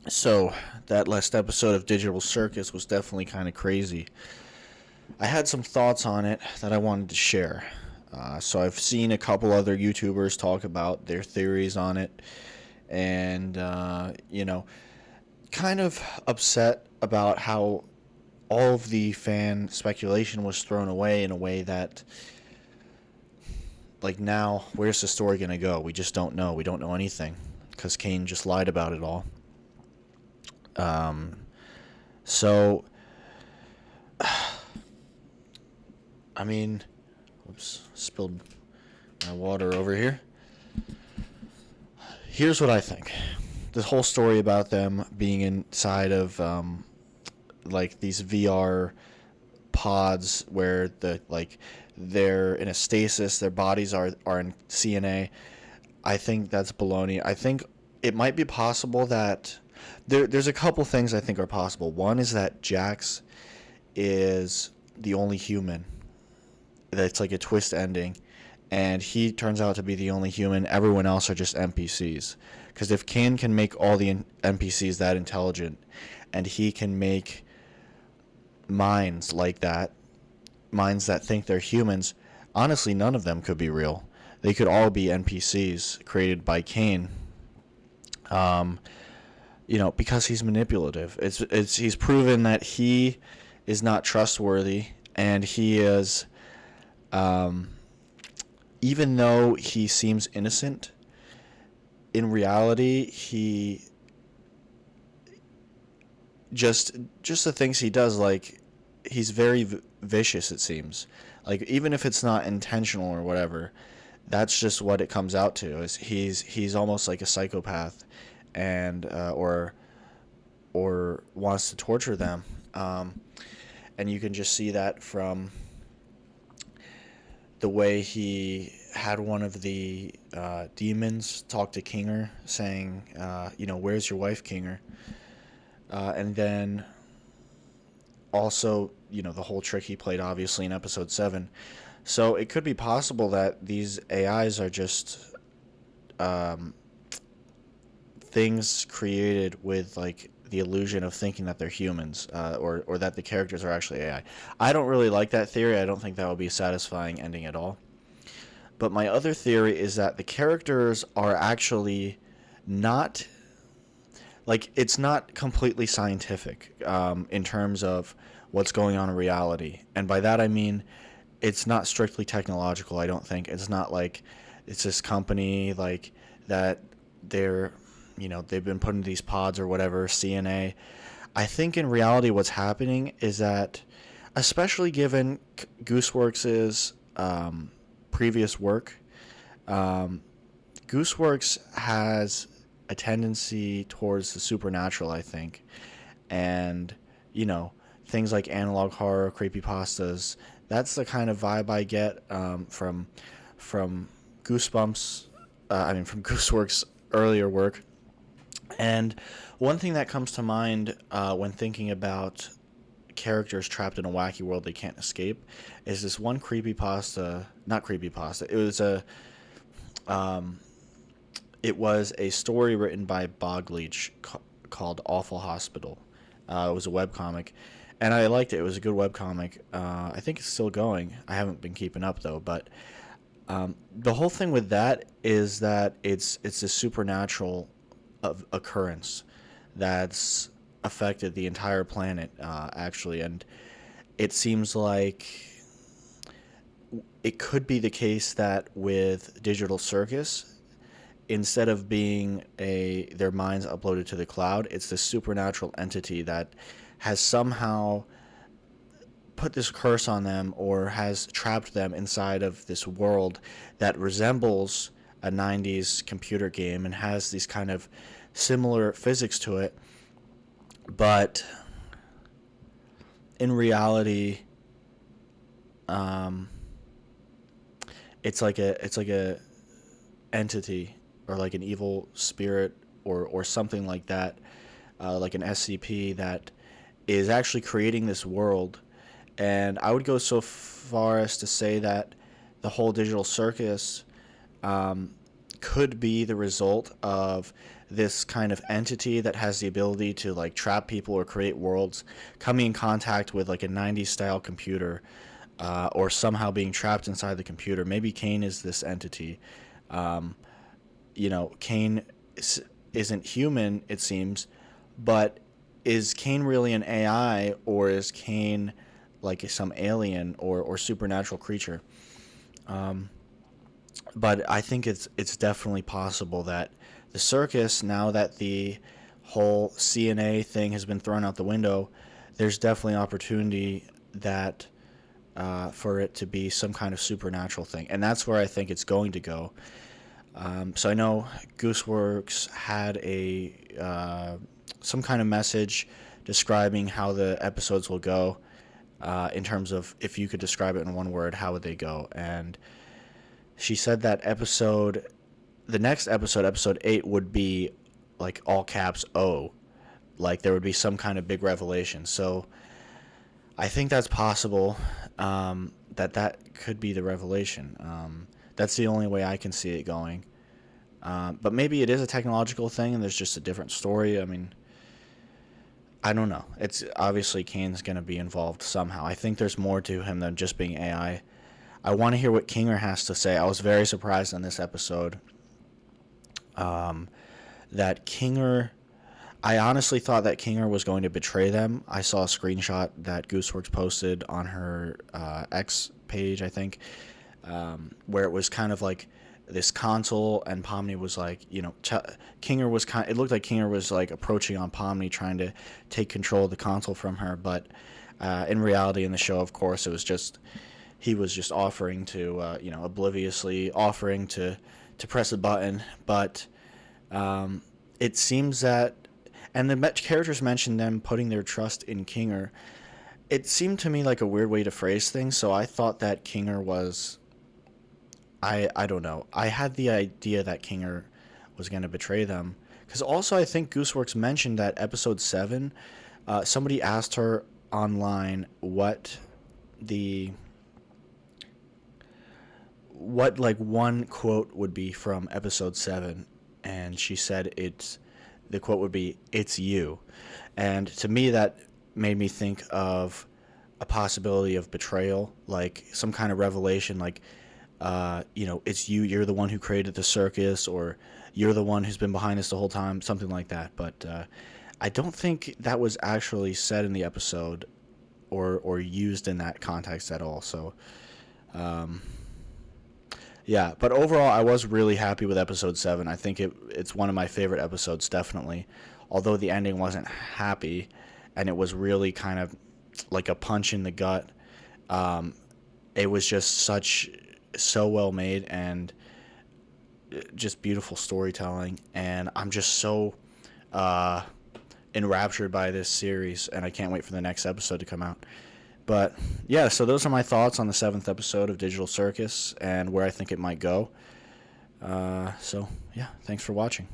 So, that last episode of Digital Circus was definitely kind of crazy. I had some thoughts on it that I wanted to share. So, I've seen a couple other YouTubers talk about their theories on it, and, kind of upset about how all of the fan speculation was thrown away in a way that, like, now, where's the story going to go? We just don't know. We don't know anything because Kane just lied about it all. So, I mean, oops, spilled my water over here. Here's what I think. The whole story about them being inside of, like, these VR pods where they're in a stasis, their bodies are in CNA. I think that's baloney. I think it might be possible that there's a couple things I think are possible. One is that Jax is the only human. That's like a twist ending, and he turns out to be the only human. Everyone else are just NPCs. Because if Kane can make all the NPCs that intelligent, and he can make minds like that, minds that think they're humans, honestly, none of them could be real. They could all be NPCs created by Kane. Because he's manipulative. He's proven that he is not trustworthy, and he is, even though he seems innocent, in reality, he just the things he does, like, he's very vicious, it seems. Like, even if it's not intentional or whatever, that's just what it comes out to. Is he's almost like a psychopath, and or wants to torture them. And you can just see that from the way he had one of the demons talk to Kinger, saying, where's your wife, Kinger? And then also, the whole trick he played, obviously, in episode 7. So it could be possible that these AIs are just things created with, like, the illusion of thinking that they're humans, or that the characters are actually AI. I don't really like that theory. I don't think that would be a satisfying ending at all. But my other theory is that the characters are actually not, like, it's not completely scientific in terms of what's going on in reality. And by that I mean it's not strictly technological, I don't think. It's not like it's this company, like, that they've been put in these pods or whatever, CNA. I think in reality what's happening is that, especially given Gooseworks' previous work, Gooseworks has a tendency towards the supernatural, I think. And, things like analog horror, creepypastas, that's the kind of vibe I get from Goosebumps, from Gooseworks' earlier work. And one thing that comes to mind when thinking about characters trapped in a wacky world they can't escape is this one creepypasta. Not creepypasta. It was a story written by Bogleach called Awful Hospital. It was a webcomic, and I liked it. It was a good webcomic. I think it's still going. I haven't been keeping up, though. But the whole thing with that is that it's a supernatural occurrence that's affected the entire planet, actually. And it seems like it could be the case that with Digital Circus, instead of being their minds uploaded to the cloud, it's this supernatural entity that has somehow put this curse on them, or has trapped them inside of this world that resembles a 90s computer game and has these kind of similar physics to it, but in reality, it's like a entity, or like an evil spirit, or something like that, like an SCP that is actually creating this world. And I would go so far as to say that the whole Digital Circus could be the result of this kind of entity that has the ability to like trap people or create worlds coming in contact with like a 90s style computer, or somehow being trapped inside the computer. Maybe Kane is this entity. Kane isn't human, it seems, but is Kane really an AI, or is Kane like some alien or supernatural creature? But I think it's definitely possible that the circus, now that the whole CNA thing has been thrown out the window, there's definitely opportunity that for it to be some kind of supernatural thing, and that's where I think it's going to go. So I know Gooseworks had a some kind of message describing how the episodes will go, in terms of if you could describe it in one word, how would they go? And she said that the next episode, episode 8, would be like all caps O, like there would be some kind of big revelation. So I think that's possible, that could be the revelation. That's the only way I can see it going. But maybe it is a technological thing and there's just a different story. I mean, I don't know. It's obviously Kane's going to be involved somehow. I think there's more to him than just being AI. I want to hear what Kinger has to say. I was very surprised in this episode that Kinger... I honestly thought that Kinger was going to betray them. I saw a screenshot that Gooseworks posted on her X page, I think, where it was kind of like this console, and Pomni was like, Kinger was it looked like Kinger was like approaching on Pomni, trying to take control of the console from her. But in reality, in the show, of course, it was just he was just offering to, obliviously offering to press a button. But it seems that, and the characters mentioned them putting their trust in Kinger. It seemed to me like a weird way to phrase things, so I thought that Kinger was... I don't know. I had the idea that Kinger was going to betray them. Because also I think Gooseworks mentioned that episode 7, somebody asked her online what like one quote would be from episode 7, and she said the quote would be, "It's you." And to me that made me think of a possibility of betrayal, like some kind of revelation, like it's you, you're the one who created the circus, or you're the one who's been behind this the whole time, something like that. But I don't think that was actually said in the episode or used in that context at all. So yeah, but overall I was really happy with episode 7. I think it's one of my favorite episodes, definitely, although the ending wasn't happy and it was really kind of like a punch in the gut. It was just so well made and just beautiful storytelling, and I'm just so enraptured by this series, and I can't wait for the next episode to come out. But yeah, so those are my thoughts on the 7th episode of Digital Circus and where I think it might go. So yeah, thanks for watching.